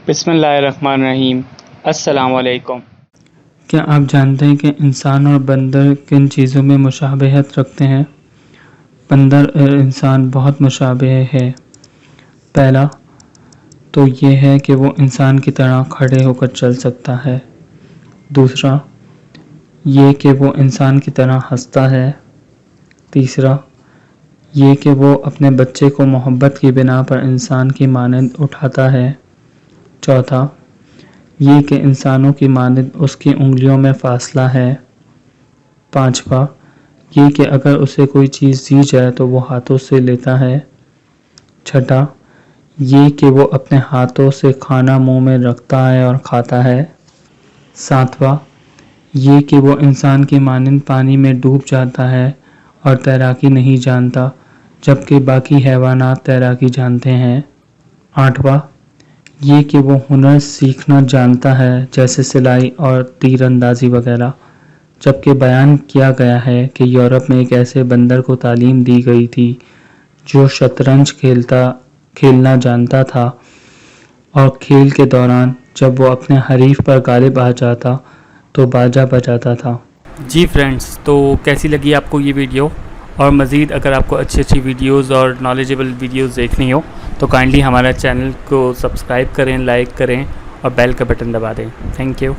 بسم اللہ الرحمن الرحیم۔ السلام علیکم۔ کیا آپ جانتے ہیں کہ انسان اور بندر کن چیزوں میں مشابہت رکھتے ہیں؟ بندر اور انسان بہت مشابہ ہے۔ پہلا تو یہ ہے کہ وہ انسان کی طرح کھڑے ہو کر چل سکتا ہے۔ دوسرا یہ کہ وہ انسان کی طرح ہنستا ہے۔ تیسرا یہ کہ وہ اپنے بچے کو محبت کی بنا پر انسان کی مانند اٹھاتا ہے۔ چوتھا یہ کہ انسانوں کی مانند اس کی انگلیوں میں فاصلہ ہے۔ پانچواں یہ کہ اگر اسے کوئی چیز دی جائے تو وہ ہاتھوں سے لیتا ہے۔ چھٹا یہ کہ وہ اپنے ہاتھوں سے کھانا منہ میں رکھتا ہے اور کھاتا ہے۔ ساتواں یہ کہ وہ انسان کی مانند پانی میں ڈوب جاتا ہے اور تیراکی نہیں جانتا، جبکہ باقی حیوانات تیراکی جانتے ہیں۔ آٹھواں یہ کہ وہ ہنر سیکھنا جانتا ہے، جیسے سلائی اور تیر اندازی وغیرہ، جبکہ بیان کیا گیا ہے کہ یورپ میں ایک ایسے بندر کو تعلیم دی گئی تھی جو شطرنج کھیلنا جانتا تھا، اور کھیل کے دوران جب وہ اپنے حریف پر غالب آ جاتا تو باجا بجاتا تھا۔ جی فرینڈز، تو کیسی لگی آپ کو یہ ویڈیو؟ اور مزید اگر آپ کو اچھی ویڈیوز اور نالجیبل ویڈیوز دیکھنی ہو تو کائنڈلی ہمارا چینل کو سبسکرائب کریں، لائک کریں اور بیل کا بٹن دبا دیں۔ Thank you.